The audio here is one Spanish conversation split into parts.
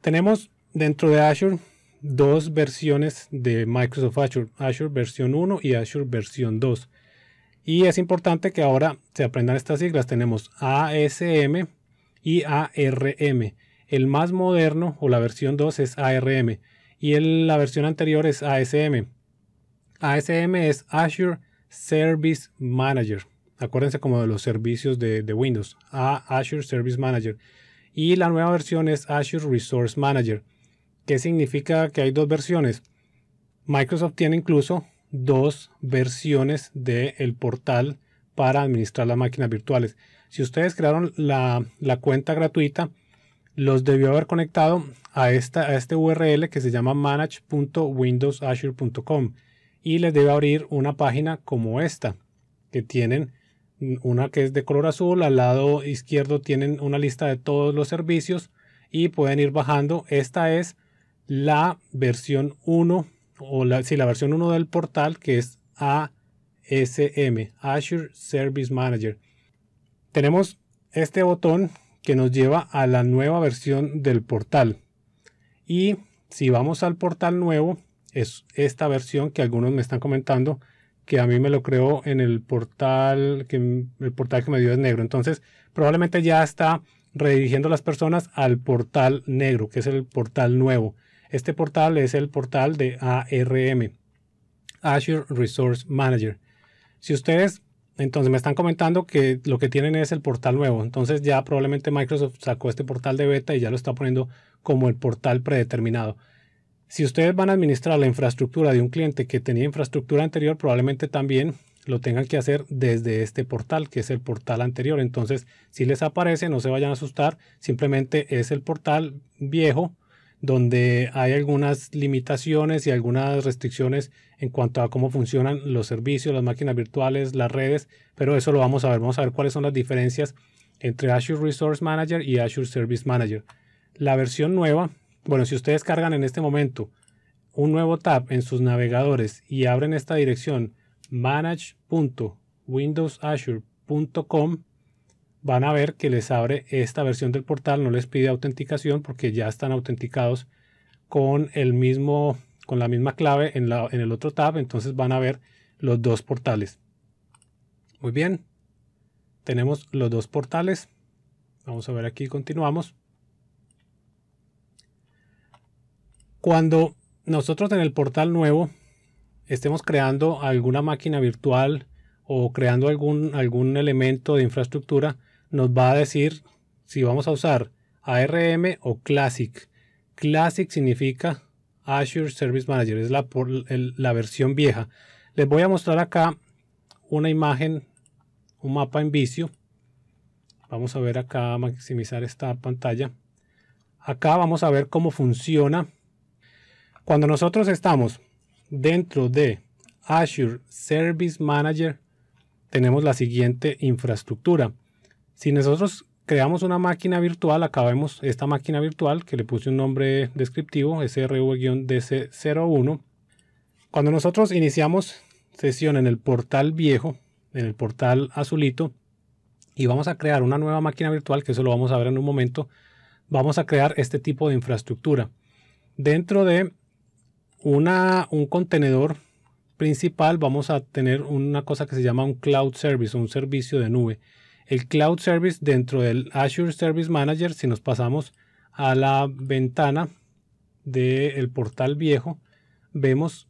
Tenemos dentro de Azure dos versiones de Microsoft Azure, Azure versión 1 y Azure versión 2. Y es importante que ahora se aprendan estas siglas. Tenemos ASM y ARM. El más moderno o la versión 2 es ARM y la versión anterior es ASM. ASM es Azure Service Manager. Acuérdense como de los servicios de Windows. Azure Service Manager. Y la nueva versión es Azure Resource Manager. ¿Qué significa que hay dos versiones? Microsoft tiene incluso dos versiones del portal para administrar las máquinas virtuales. Si ustedes crearon la cuenta gratuita, los debió haber conectado a este URL que se llama manage.windowsazure.com y les debe abrir una página como esta, que tienen una que es de color azul. Al lado izquierdo tienen una lista de todos los servicios y pueden ir bajando. Esta es la versión 1 la versión 1 del portal, que es ASM, Azure Service Manager. Tenemos este botón que nos lleva a la nueva versión del portal. Y si vamos al portal nuevo, es esta versión que algunos me están comentando que a mí me lo creó en el portal que me dio es negro. Entonces probablemente ya está redirigiendo a las personas al portal negro, que es el portal nuevo. Este portal es el portal de ARM, Azure Resource Manager. Si ustedes entonces me están comentando que lo que tienen es el portal nuevo, entonces ya probablemente Microsoft sacó este portal de beta y ya lo está poniendo como el portal predeterminado. Si ustedes van a administrar la infraestructura de un cliente que tenía infraestructura anterior, probablemente también lo tengan que hacer desde este portal, que es el portal anterior. Entonces, si les aparece, no se vayan a asustar, simplemente es el portal viejo, donde hay algunas limitaciones y algunas restricciones en cuanto a cómo funcionan los servicios, las máquinas virtuales, las redes, pero eso lo vamos a ver. Vamos a ver cuáles son las diferencias entre Azure Resource Manager y Azure Service Manager. La versión nueva, bueno, si ustedes cargan en este momento un nuevo tab en sus navegadores y abren esta dirección manage.windowsazure.com, van a ver que les abre esta versión del portal. No les pide autenticación porque ya están autenticados con la misma clave en el otro tab. Entonces van a ver los dos portales. Muy bien, tenemos los dos portales. Vamos a ver aquí, continuamos. Cuando nosotros en el portal nuevo estemos creando alguna máquina virtual o creando algún elemento de infraestructura, nos va a decir si vamos a usar ARM o Classic. Classic significa Azure Service Manager, es la versión vieja. Les voy a mostrar acá una imagen, un mapa en Visio. Vamos a ver acá, maximizar esta pantalla. Acá vamos a ver cómo funciona. Cuando nosotros estamos dentro de Azure Service Manager, tenemos la siguiente infraestructura. Si nosotros creamos una máquina virtual, acá vemos esta máquina virtual que le puse un nombre descriptivo, SRV-DC01. Cuando nosotros iniciamos sesión en el portal viejo, en el portal azulito, y vamos a crear una nueva máquina virtual, que eso lo vamos a ver en un momento, vamos a crear este tipo de infraestructura. Dentro de un contenedor principal vamos a tener una cosa que se llama un Cloud Service, un servicio de nube. El Cloud Service dentro del Azure Service Manager, si nos pasamos a la ventana del portal viejo, vemos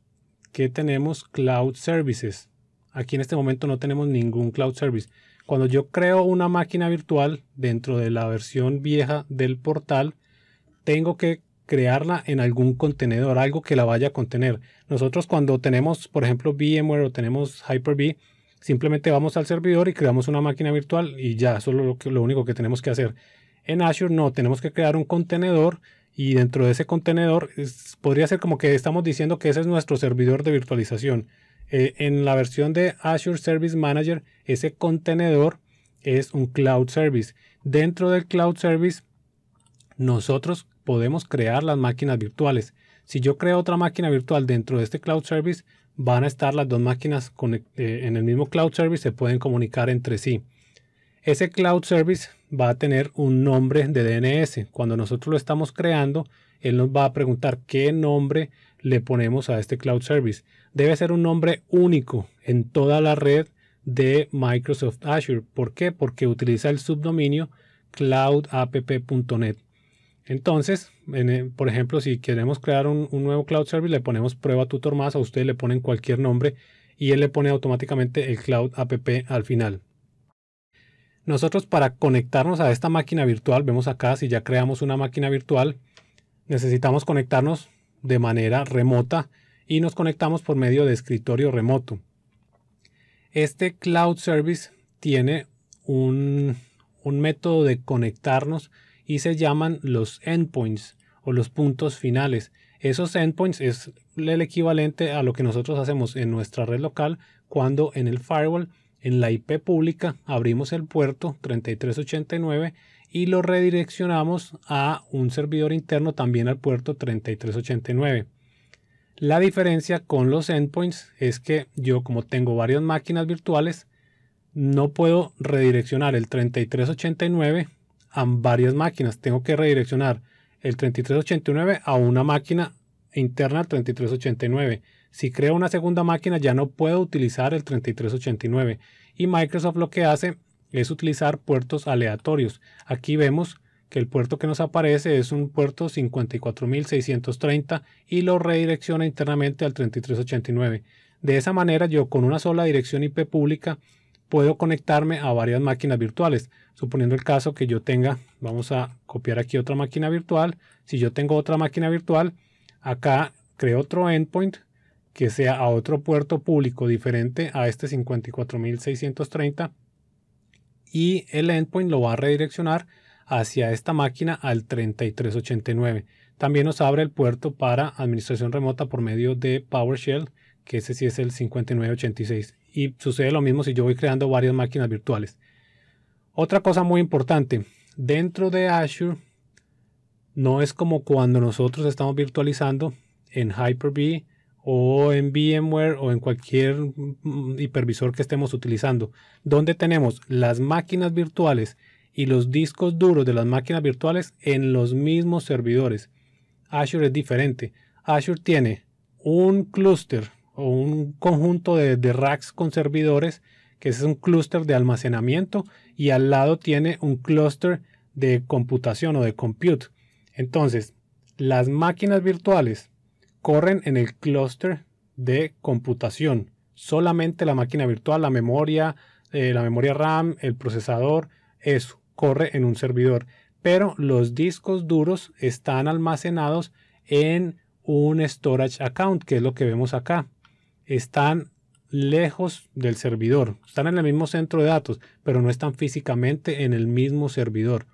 que tenemos Cloud Services. Aquí en este momento no tenemos ningún Cloud Service. Cuando yo creo una máquina virtual dentro de la versión vieja del portal, tengo que crearla en algún contenedor, algo que la vaya a contener. Nosotros cuando tenemos, por ejemplo, VMware o tenemos Hyper-V, simplemente vamos al servidor y creamos una máquina virtual y ya, eso es lo único que tenemos que hacer. En Azure no, tenemos que crear un contenedor y dentro de ese contenedor podría ser como que estamos diciendo que ese es nuestro servidor de virtualización. En la versión de Azure Service Manager, ese contenedor es un Cloud Service. Dentro del Cloud Service, nosotros podemos crear las máquinas virtuales. Si yo creo otra máquina virtual dentro de este Cloud Service, van a estar las dos máquinas en el mismo Cloud Service, se pueden comunicar entre sí. Ese Cloud Service va a tener un nombre de DNS. Cuando nosotros lo estamos creando, él nos va a preguntar qué nombre le ponemos a este Cloud Service. Debe ser un nombre único en toda la red de Microsoft Azure. ¿Por qué? Porque utiliza el subdominio cloudapp.net. Entonces, por ejemplo, si queremos crear un nuevo Cloud Service, le ponemos prueba tutor más, a usted le ponen cualquier nombre y él le pone automáticamente el Cloud App al final. Nosotros, para conectarnos a esta máquina virtual, vemos acá, si ya creamos una máquina virtual, necesitamos conectarnos de manera remota y nos conectamos por medio de escritorio remoto. Este Cloud Service tiene un método de conectarnos y se llaman los endpoints o los puntos finales. Esos endpoints es el equivalente a lo que nosotros hacemos en nuestra red local cuando en el firewall, en la IP pública, abrimos el puerto 3389 y lo redireccionamos a un servidor interno también al puerto 3389. La diferencia con los endpoints es que yo, como tengo varias máquinas virtuales, no puedo redireccionar el 3389 a varias máquinas. Tengo que redireccionar el 3389 a una máquina interna al 3389. Si creo una segunda máquina ya no puedo utilizar el 3389 y Microsoft lo que hace es utilizar puertos aleatorios. Aquí vemos que el puerto que nos aparece es un puerto 54630 y lo redirecciona internamente al 3389. De esa manera yo con una sola dirección IP pública puedo conectarme a varias máquinas virtuales. Suponiendo el caso que yo tenga, vamos a copiar aquí otra máquina virtual. Si yo tengo otra máquina virtual, acá creo otro endpoint que sea a otro puerto público diferente a este 54630 y el endpoint lo va a redireccionar hacia esta máquina al 3389. También nos abre el puerto para administración remota por medio de PowerShell, que ese sí es el 5986. Y sucede lo mismo si yo voy creando varias máquinas virtuales. Otra cosa muy importante, dentro de Azure no es como cuando nosotros estamos virtualizando en Hyper-V o en VMware o en cualquier hipervisor que estemos utilizando, donde tenemos las máquinas virtuales y los discos duros de las máquinas virtuales en los mismos servidores. Azure es diferente. Azure tiene un clúster o un conjunto de racks con servidores, que es un clúster de almacenamiento, y al lado tiene un clúster de computación o de compute. Entonces, las máquinas virtuales corren en el clúster de computación. Solamente la máquina virtual, la memoria RAM, el procesador, eso corre en un servidor. Pero los discos duros están almacenados en un storage account, que es lo que vemos acá. Están lejos del servidor, están en el mismo centro de datos, pero no están físicamente en el mismo servidor.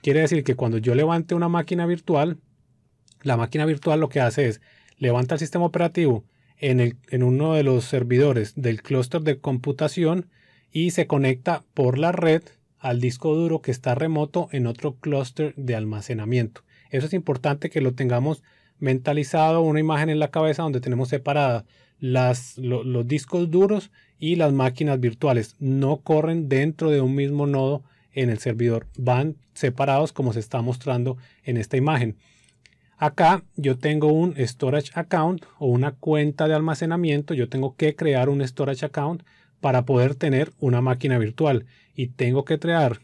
Quiere decir que cuando yo levante una máquina virtual, la máquina virtual lo que hace es levanta el sistema operativo en uno de los servidores del clúster de computación y se conecta por la red al disco duro que está remoto en otro clúster de almacenamiento. Eso es importante que lo tengamos mentalizado, una imagen en la cabeza donde tenemos separadas los discos duros y las máquinas virtuales. No corren dentro de un mismo nodo en el servidor, van separados como se está mostrando en esta imagen. Acá yo tengo un storage account o una cuenta de almacenamiento. Yo tengo que crear un storage account para poder tener una máquina virtual y tengo que crear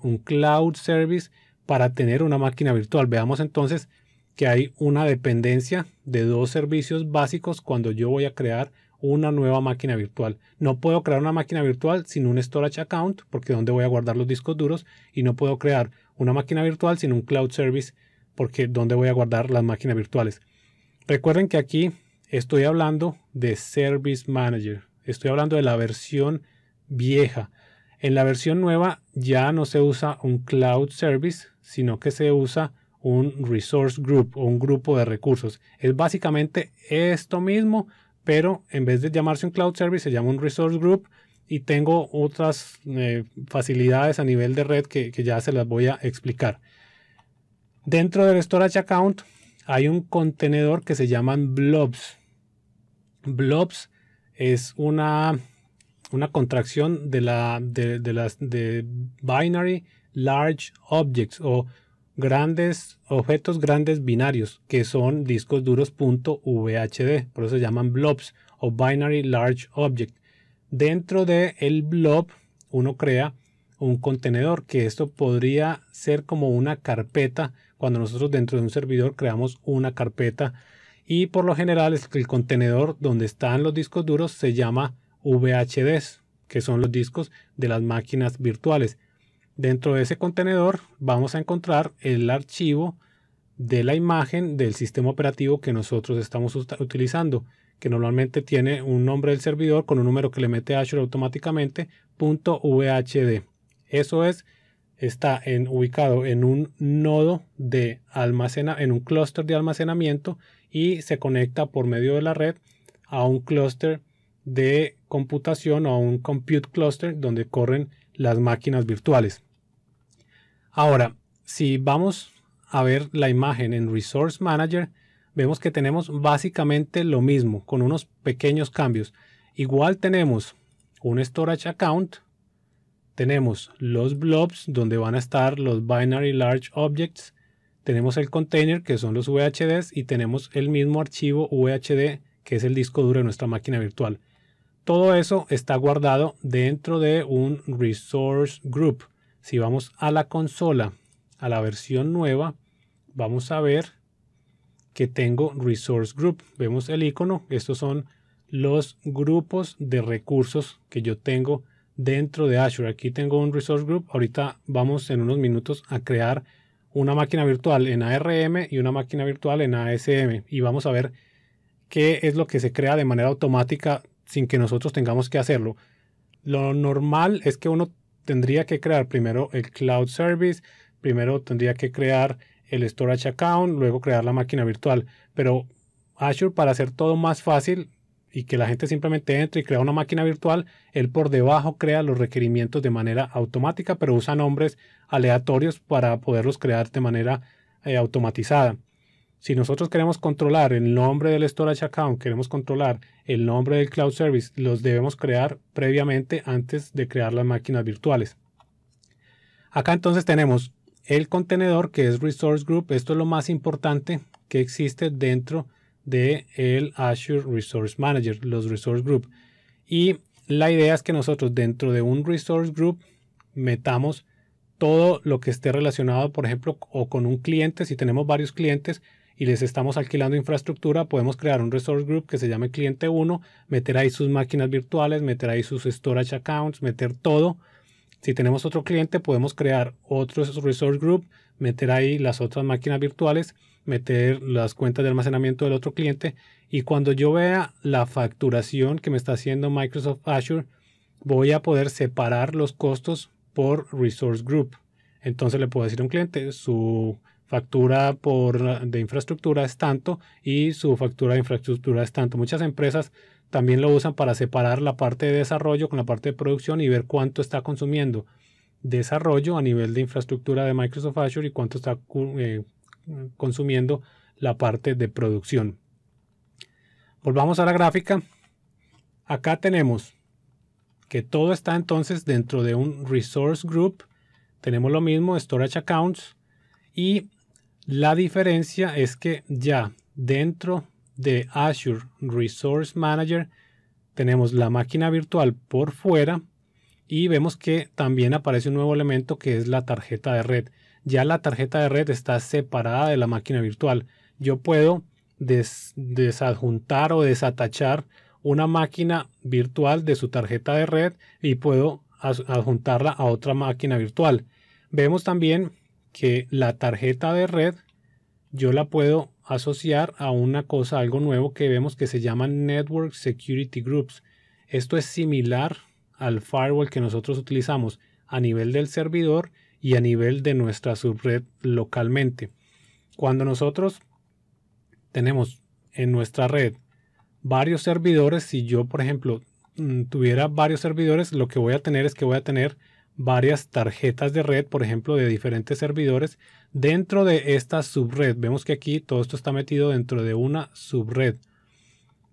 un cloud service para tener una máquina virtual. Veamos entonces que hay una dependencia de dos servicios básicos cuando yo voy a crear una nueva máquina virtual. No puedo crear una máquina virtual sin un storage account, porque ¿dónde voy a guardar los discos duros? Y no puedo crear una máquina virtual sin un cloud service, porque ¿dónde voy a guardar las máquinas virtuales? Recuerden que aquí estoy hablando de Service Manager. Estoy hablando de la versión vieja. En la versión nueva ya no se usa un cloud service, sino que se usa un resource group o un grupo de recursos. Es básicamente esto mismo, pero en vez de llamarse un cloud service se llama un resource group y tengo otras facilidades a nivel de red que ya se las voy a explicar. Dentro del storage account hay un contenedor que se llaman blobs. Blobs es una contracción de las Binary Large Objects o grandes objetos grandes binarios, que son discos duros .VHD, por eso se llaman blobs o Binary Large Object. Dentro del blob uno crea un contenedor, que esto podría ser como una carpeta cuando nosotros dentro de un servidor creamos una carpeta, y por lo general es que el contenedor donde están los discos duros se llama VHDs, que son los discos de las máquinas virtuales. Dentro de ese contenedor vamos a encontrar el archivo de la imagen del sistema operativo que nosotros estamos utilizando, que normalmente tiene un nombre del servidor con un número que le mete Azure automáticamente, .VHD. Eso está ubicado en un nodo de en un clúster de almacenamiento, y se conecta por medio de la red a un clúster de computación o a un compute cluster donde corren las máquinas virtuales. Ahora, si vamos a ver la imagen en Resource Manager, vemos que tenemos básicamente lo mismo con unos pequeños cambios. Igual tenemos un Storage Account, tenemos los blobs donde van a estar los Binary Large Objects, tenemos el container que son los VHDs y tenemos el mismo archivo VHD que es el disco duro de nuestra máquina virtual. Todo eso está guardado dentro de un Resource Group. Si vamos a la consola, a la versión nueva, vamos a ver que tengo Resource Group. Vemos el icono. Estos son los grupos de recursos que yo tengo dentro de Azure. Aquí tengo un Resource Group. Ahorita vamos en unos minutos a crear una máquina virtual en ARM y una máquina virtual en ASM. Y vamos a ver qué es lo que se crea de manera automática sin que nosotros tengamos que hacerlo. Lo normal es que uno tendría que crear primero el Cloud Service, primero tendría que crear el Storage Account, luego crear la máquina virtual. Pero Azure, para hacer todo más fácil y que la gente simplemente entre y crea una máquina virtual, él por debajo crea los requerimientos de manera automática, pero usa nombres aleatorios para poderlos crear de manera automatizada. Si nosotros queremos controlar el nombre del Storage Account, queremos controlar el nombre del Cloud Service, los debemos crear previamente antes de crear las máquinas virtuales. Acá entonces tenemos el contenedor que es Resource Group. Esto es lo más importante que existe dentro de el Azure Resource Manager, los Resource Group. Y la idea es que nosotros dentro de un Resource Group metamos todo lo que esté relacionado, por ejemplo, o con un cliente. Si tenemos varios clientes y les estamos alquilando infraestructura, podemos crear un Resource Group que se llame Cliente 1, meter ahí sus máquinas virtuales, meter ahí sus Storage Accounts, meter todo. Si tenemos otro cliente, podemos crear otro Resource Group, meter ahí las otras máquinas virtuales, meter las cuentas de almacenamiento del otro cliente, y cuando yo vea la facturación que me está haciendo Microsoft Azure, voy a poder separar los costos por Resource Group. Entonces le puedo decir a un cliente, su factura de infraestructura es tanto y su factura de infraestructura es tanto. Muchas empresas también lo usan para separar la parte de desarrollo con la parte de producción y ver cuánto está consumiendo desarrollo a nivel de infraestructura de Microsoft Azure y cuánto está consumiendo la parte de producción. Volvamos a la gráfica. Acá tenemos que todo está entonces dentro de un Resource Group. Tenemos lo mismo, Storage Accounts, y la diferencia es que ya dentro de Azure Resource Manager tenemos la máquina virtual por fuera y vemos que también aparece un nuevo elemento que es la tarjeta de red. Ya la tarjeta de red está separada de la máquina virtual. Yo puedo desadjuntar o desatachar una máquina virtual de su tarjeta de red y puedo adjuntarla a otra máquina virtual. Vemos también que la tarjeta de red yo la puedo asociar a una cosa, algo nuevo que vemos que se llama Network Security Groups. Esto es similar al firewall que nosotros utilizamos a nivel del servidor y a nivel de nuestra subred localmente. Cuando nosotros tenemos en nuestra red varios servidores, si yo por ejemplo tuviera varios servidores, lo que voy a tener es que voy a tener varias tarjetas de red, por ejemplo, de diferentes servidores dentro de esta subred. Vemos que aquí todo esto está metido dentro de una subred.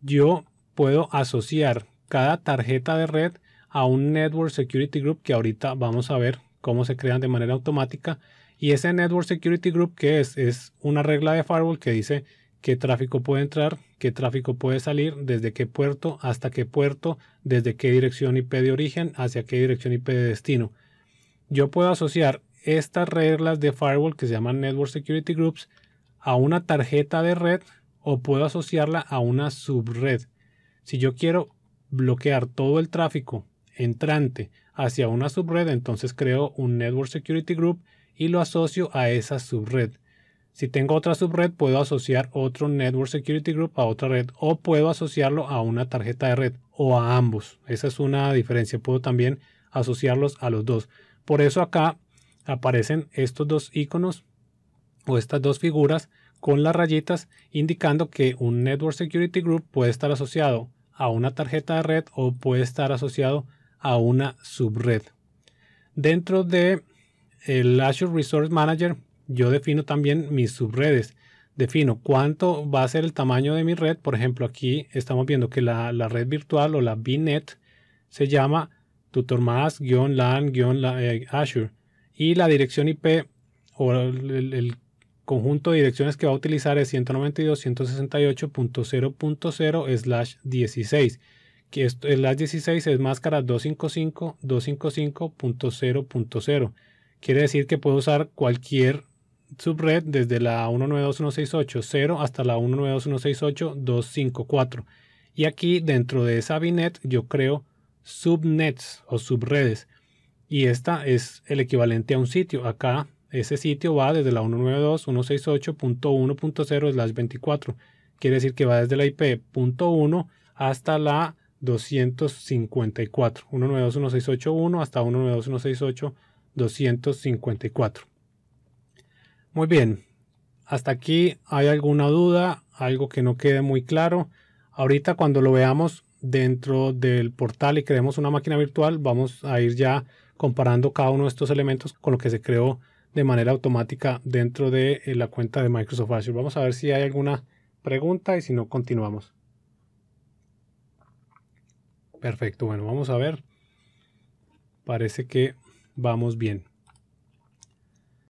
Yo puedo asociar cada tarjeta de red a un Network Security Group, que ahorita vamos a ver cómo se crean de manera automática. Y ese Network Security Group, ¿qué es? Es una regla de firewall que dice qué tráfico puede entrar, qué tráfico puede salir, desde qué puerto hasta qué puerto, desde qué dirección IP de origen hacia qué dirección IP de destino. Yo puedo asociar estas reglas de firewall que se llaman Network Security Groups a una tarjeta de red o puedo asociarla a una subred. Si yo quiero bloquear todo el tráfico entrante hacia una subred, entonces creo un Network Security Group y lo asocio a esa subred. Si tengo otra subred, puedo asociar otro Network Security Group a otra red o puedo asociarlo a una tarjeta de red o a ambos. Esa es una diferencia. Puedo también asociarlos a los dos. Por eso acá aparecen estos dos iconos o estas dos figuras con las rayitas indicando que un Network Security Group puede estar asociado a una tarjeta de red o puede estar asociado a una subred. Dentro de el Azure Resource Manager yo defino también mis subredes. Defino cuánto va a ser el tamaño de mi red. Por ejemplo, aquí estamos viendo que la red virtual o la VNet se llama tutormas-lan-azure y la dirección IP o el conjunto de direcciones que va a utilizar es 192.168.0.0/16, que esto, el /16 es máscara 255.255.0.0. Quiere decir que puedo usar cualquier subred desde la 192.168.0 hasta la 192.168.254. Y aquí dentro de esa VNet yo creo subnets o subredes. Y esta es el equivalente a un sitio. Acá ese sitio va desde la 192.168.1.0/24. Quiere decir que va desde la IP .1 hasta la 254. 192.168.1 hasta 192.168.254. Muy bien. Hasta aquí, ¿hay alguna duda? ¿Algo que no quede muy claro? Ahorita cuando lo veamos dentro del portal y creemos una máquina virtual, vamos a ir ya comparando cada uno de estos elementos con lo que se creó de manera automática dentro de la cuenta de Microsoft Azure. Vamos a ver si hay alguna pregunta y si no, continuamos. Perfecto, bueno, vamos a ver. Parece que vamos bien.